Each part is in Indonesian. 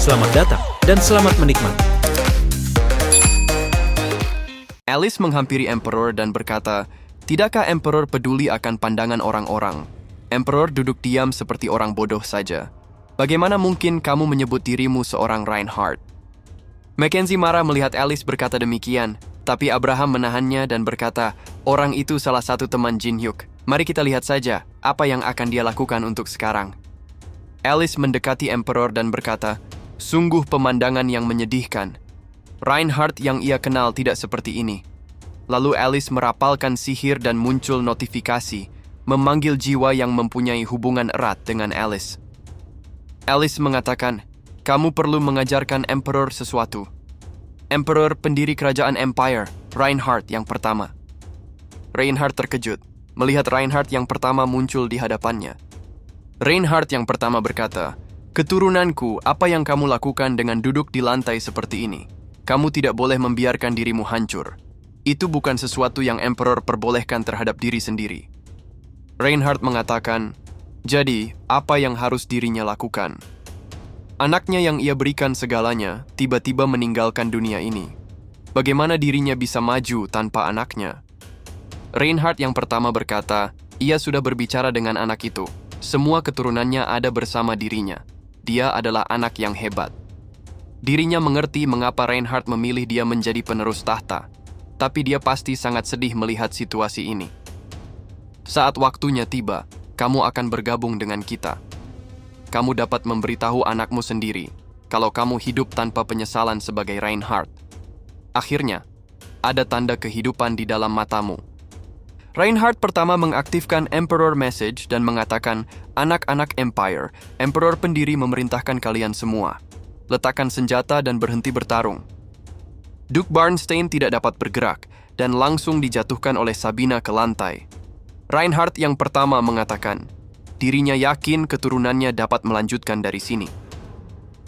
Selamat datang dan selamat menikmati. Alice menghampiri Emperor dan berkata, "Tidakkah Emperor peduli akan pandangan orang-orang?" Emperor duduk diam seperti orang bodoh saja. "Bagaimana mungkin kamu menyebut dirimu seorang Reinhardt?" Mackenzie marah melihat Alice berkata demikian, tapi Abraham menahannya dan berkata, "Orang itu salah satu teman Jin Hyuk. Mari kita lihat saja apa yang akan dia lakukan untuk sekarang." Alice mendekati Emperor dan berkata, "Sungguh pemandangan yang menyedihkan. Reinhardt yang ia kenal tidak seperti ini." Lalu Alice merapalkan sihir dan muncul notifikasi, memanggil jiwa yang mempunyai hubungan erat dengan Alice. Alice mengatakan, "Kamu perlu mengajarkan Emperor sesuatu." Emperor pendiri kerajaan Empire, Reinhardt yang pertama. Reinhardt terkejut, melihat Reinhardt yang pertama muncul di hadapannya. Reinhardt yang pertama berkata, "Keturunanku, apa yang kamu lakukan dengan duduk di lantai seperti ini? Kamu tidak boleh membiarkan dirimu hancur. Itu bukan sesuatu yang Emperor perbolehkan terhadap diri sendiri." Reinhardt mengatakan, "Jadi, apa yang harus dirinya lakukan?" Anaknya yang ia berikan segalanya, tiba-tiba meninggalkan dunia ini. Bagaimana dirinya bisa maju tanpa anaknya? Reinhardt yang pertama berkata, ia sudah berbicara dengan anak itu. Semua keturunannya ada bersama dirinya. Dia adalah anak yang hebat. Dirinya mengerti mengapa Reinhardt memilih dia menjadi penerus tahta, tapi dia pasti sangat sedih melihat situasi ini. Saat waktunya tiba, kamu akan bergabung dengan kita. Kamu dapat memberitahu anakmu sendiri kalau kamu hidup tanpa penyesalan sebagai Reinhardt. Akhirnya, ada tanda kehidupan di dalam matamu. Reinhardt pertama mengaktifkan Emperor Message dan mengatakan, "Anak-anak Empire, Emperor pendiri memerintahkan kalian semua. Letakkan senjata dan berhenti bertarung." Duke Barnstein tidak dapat bergerak dan langsung dijatuhkan oleh Sabina ke lantai. Reinhardt yang pertama mengatakan, dirinya yakin keturunannya dapat melanjutkan dari sini.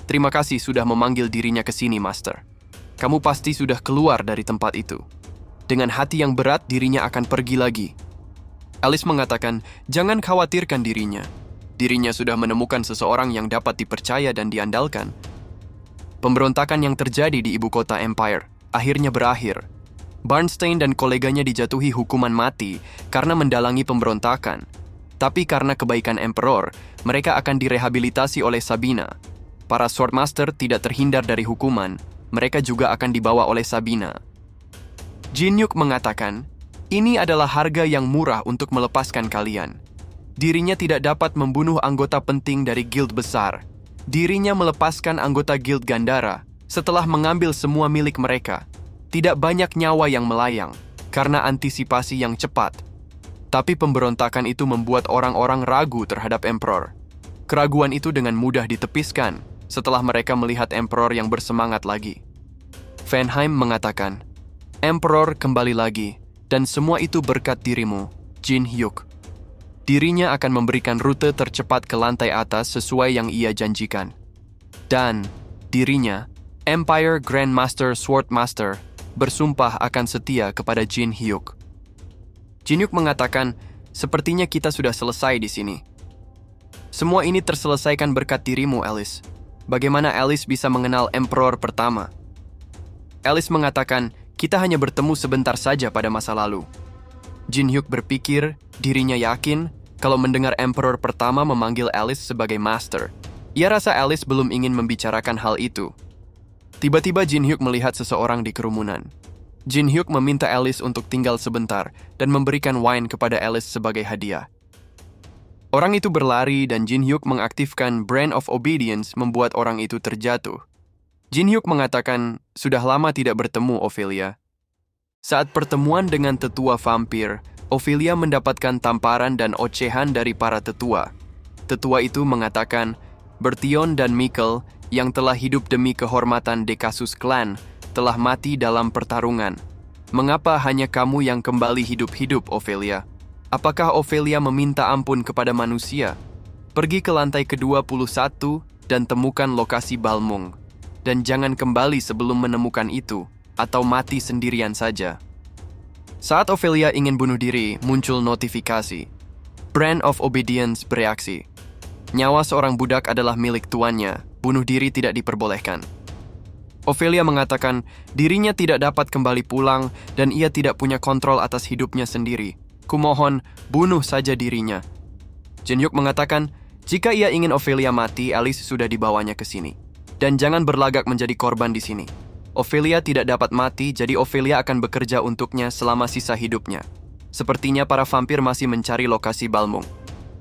"Terima kasih sudah memanggil dirinya ke sini, Master. Kamu pasti sudah keluar dari tempat itu." Dengan hati yang berat, dirinya akan pergi lagi. Alice mengatakan, jangan khawatirkan dirinya. Dirinya sudah menemukan seseorang yang dapat dipercaya dan diandalkan. Pemberontakan yang terjadi di ibu kota Empire akhirnya berakhir. Barnstein dan koleganya dijatuhi hukuman mati karena mendalangi pemberontakan. Tapi karena kebaikan Emperor, mereka akan direhabilitasi oleh Sabina. Para Swordmaster tidak terhindar dari hukuman, mereka juga akan dibawa oleh Sabina. Jin Hyuk mengatakan, ini adalah harga yang murah untuk melepaskan kalian. Dirinya tidak dapat membunuh anggota penting dari guild besar. Dirinya melepaskan anggota guild Gandara setelah mengambil semua milik mereka. Tidak banyak nyawa yang melayang karena antisipasi yang cepat. Tapi pemberontakan itu membuat orang-orang ragu terhadap Emperor. Keraguan itu dengan mudah ditepiskan setelah mereka melihat Emperor yang bersemangat lagi. Fenheim mengatakan, "Emperor kembali lagi, dan semua itu berkat dirimu, Jin Hyuk." Dirinya akan memberikan rute tercepat ke lantai atas sesuai yang ia janjikan. Dan dirinya, Empire Grandmaster Swordmaster, bersumpah akan setia kepada Jin Hyuk. Jin Hyuk mengatakan, "Sepertinya kita sudah selesai di sini. Semua ini terselesaikan berkat dirimu, Alice. Bagaimana Alice bisa mengenal Emperor pertama?" Alice mengatakan, "Kita hanya bertemu sebentar saja pada masa lalu." Jin Hyuk berpikir, dirinya yakin kalau mendengar Emperor pertama memanggil Alice sebagai Master. Ia rasa Alice belum ingin membicarakan hal itu. Tiba-tiba Jin Hyuk melihat seseorang di kerumunan. Jin Hyuk meminta Alice untuk tinggal sebentar dan memberikan wine kepada Alice sebagai hadiah. Orang itu berlari dan Jin Hyuk mengaktifkan Brand of Obedience membuat orang itu terjatuh. Jin Hyuk mengatakan, "Sudah lama tidak bertemu, Ophelia." Saat pertemuan dengan tetua vampir, Ophelia mendapatkan tamparan dan ocehan dari para tetua. Tetua itu mengatakan, Bertion dan Mikkel yang telah hidup demi kehormatan Dekasus Clan telah mati dalam pertarungan. Mengapa hanya kamu yang kembali hidup-hidup, Ophelia? Apakah Ophelia meminta ampun kepada manusia? Pergi ke lantai ke-21 dan temukan lokasi Balmung. Dan jangan kembali sebelum menemukan itu, atau mati sendirian saja. Saat Ophelia ingin bunuh diri, muncul notifikasi. Brand of Obedience bereaksi. Nyawa seorang budak adalah milik tuannya. bunuh diri tidak diperbolehkan. Ophelia mengatakan dirinya tidak dapat kembali pulang dan ia tidak punya kontrol atas hidupnya sendiri. Kumohon, bunuh saja dirinya. Jin Hyuk mengatakan, jika ia ingin Ophelia mati, Alice sudah dibawanya ke sini. Dan jangan berlagak menjadi korban di sini. Ophelia tidak dapat mati, jadi Ophelia akan bekerja untuknya selama sisa hidupnya. Sepertinya para vampir masih mencari lokasi Balmung.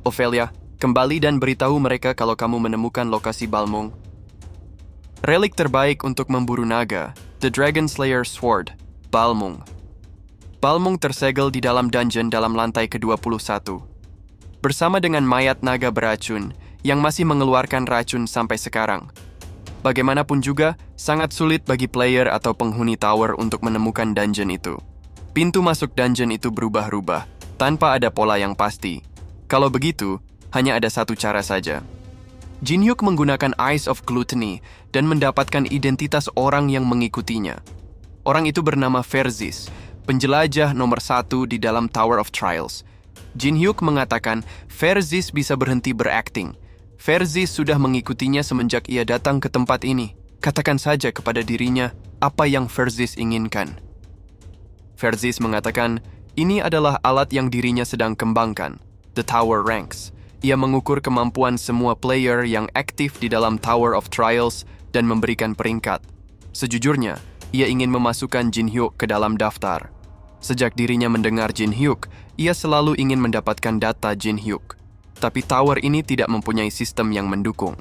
Ophelia, kembali dan beritahu mereka kalau kamu menemukan lokasi Balmung. Relik terbaik untuk memburu naga, The Dragon Slayer Sword, Balmung. Balmung tersegel di dalam dungeon dalam lantai ke-21. Bersama dengan mayat naga beracun yang masih mengeluarkan racun sampai sekarang. Bagaimanapun juga, sangat sulit bagi player atau penghuni tower untuk menemukan dungeon itu. Pintu masuk dungeon itu berubah-ubah, tanpa ada pola yang pasti. Kalau begitu, hanya ada satu cara saja. Jin Hyuk menggunakan Eyes of Gluttony dan mendapatkan identitas orang yang mengikutinya. Orang itu bernama Ferzis, penjelajah nomor 1 di dalam Tower of Trials. Jin Hyuk mengatakan Ferzis bisa berhenti berakting. Ferzis sudah mengikutinya semenjak ia datang ke tempat ini. Katakan saja kepada dirinya apa yang Ferzis inginkan. Ferzis mengatakan ini adalah alat yang dirinya sedang kembangkan, The Tower Ranks. Ia mengukur kemampuan semua player yang aktif di dalam Tower of Trials dan memberikan peringkat. Sejujurnya, ia ingin memasukkan Jin Hyuk ke dalam daftar. Sejak dirinya mendengar Jin Hyuk, ia selalu ingin mendapatkan data Jin Hyuk. Tapi tower ini tidak mempunyai sistem yang mendukung.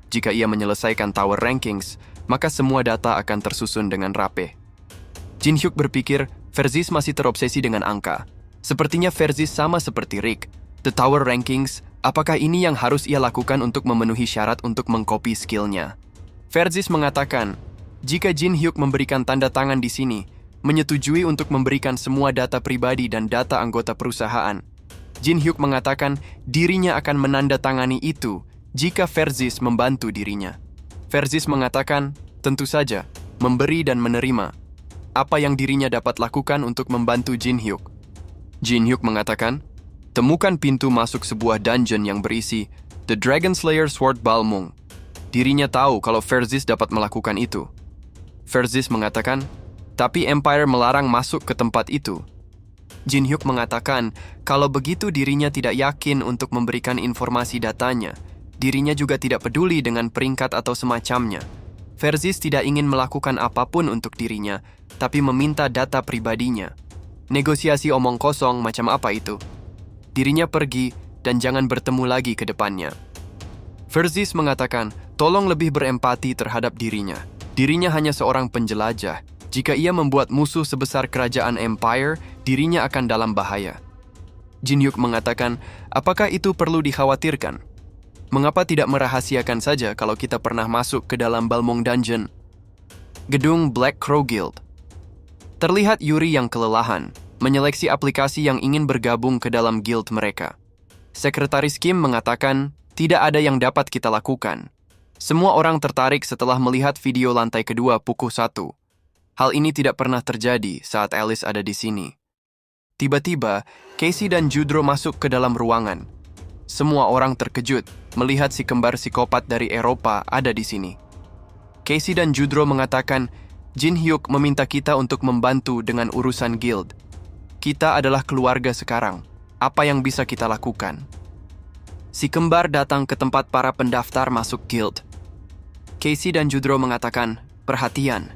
Jika ia menyelesaikan Tower Rankings, maka semua data akan tersusun dengan rapih. Jin Hyuk berpikir Ferzis masih terobsesi dengan angka. Sepertinya Ferzis sama seperti Rick. The Tower Rankings, apakah ini yang harus ia lakukan untuk memenuhi syarat untuk mengcopy skillnya? Ferzis mengatakan, jika Jin Hyuk memberikan tanda tangan di sini, menyetujui untuk memberikan semua data pribadi dan data anggota perusahaan, Jin Hyuk mengatakan dirinya akan menandatangani itu jika Ferzis membantu dirinya. Ferzis mengatakan, tentu saja, memberi dan menerima. Apa yang dirinya dapat lakukan untuk membantu Jin Hyuk? Jin Hyuk mengatakan, temukan pintu masuk sebuah dungeon yang berisi The Dragon Slayer Sword Balmung. Dirinya tahu kalau Ferzis dapat melakukan itu. Ferzis mengatakan, tapi Empire melarang masuk ke tempat itu. Jin Hyuk mengatakan, kalau begitu dirinya tidak yakin untuk memberikan informasi datanya. Dirinya juga tidak peduli dengan peringkat atau semacamnya. Ferzis tidak ingin melakukan apapun untuk dirinya, tapi meminta data pribadinya. Negosiasi omong kosong macam apa itu? Dirinya pergi dan jangan bertemu lagi ke depannya. Ferzis mengatakan, tolong lebih berempati terhadap dirinya. Dirinya hanya seorang penjelajah. Jika ia membuat musuh sebesar kerajaan Empire, dirinya akan dalam bahaya. Jin Hyuk mengatakan, apakah itu perlu dikhawatirkan? Mengapa tidak merahasiakan saja kalau kita pernah masuk ke dalam Balmung Dungeon? Gedung Black Crow Guild. Terlihat Yuri yang kelelahan, menyeleksi aplikasi yang ingin bergabung ke dalam guild mereka. Sekretaris Kim mengatakan, tidak ada yang dapat kita lakukan. Semua orang tertarik setelah melihat video lantai kedua pukul 1. Hal ini tidak pernah terjadi saat Alice ada di sini. Tiba-tiba, Casey dan Judro masuk ke dalam ruangan. Semua orang terkejut melihat si kembar psikopat dari Eropa ada di sini. Casey dan Judro mengatakan, Jin Hyuk meminta kita untuk membantu dengan urusan guild. Kita adalah keluarga sekarang. Apa yang bisa kita lakukan? Si kembar datang ke tempat para pendaftar masuk guild. Casey dan Judro mengatakan, perhatian.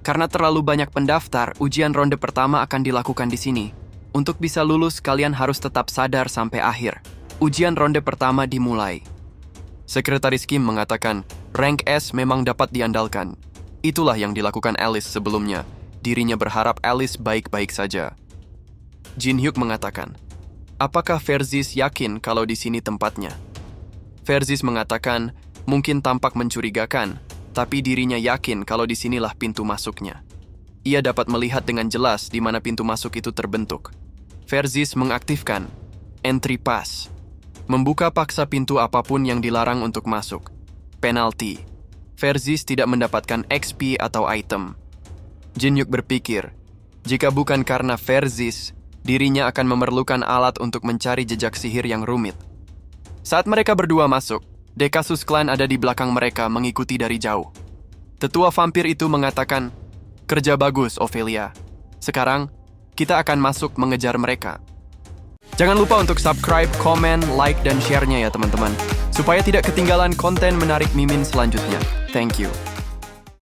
Karena terlalu banyak pendaftar, ujian ronde pertama akan dilakukan di sini. Untuk bisa lulus, kalian harus tetap sadar sampai akhir. Ujian ronde pertama dimulai. Sekretaris Kim mengatakan, rank S memang dapat diandalkan. Itulah yang dilakukan Alice sebelumnya. Dirinya berharap Alice baik-baik saja. Jin Hyuk mengatakan, apakah Ferzis yakin kalau di sini tempatnya? Ferzis mengatakan, mungkin tampak mencurigakan, tapi dirinya yakin kalau di sinilah pintu masuknya. Ia dapat melihat dengan jelas di mana pintu masuk itu terbentuk. Ferzis mengaktifkan Entry Pass, membuka paksa pintu apapun yang dilarang untuk masuk. Penalti. Ferzis tidak mendapatkan XP atau item. Jin Hyuk berpikir, jika bukan karena Ferzis, dirinya akan memerlukan alat untuk mencari jejak sihir yang rumit. Saat mereka berdua masuk, Dekasus Clan ada di belakang mereka mengikuti dari jauh. Tetua vampir itu mengatakan, "Kerja bagus, Ophelia. Sekarang, kita akan masuk mengejar mereka." Jangan lupa untuk subscribe, komen, like, dan share-nya ya teman-teman, supaya tidak ketinggalan konten menarik Mimin selanjutnya. Thank you.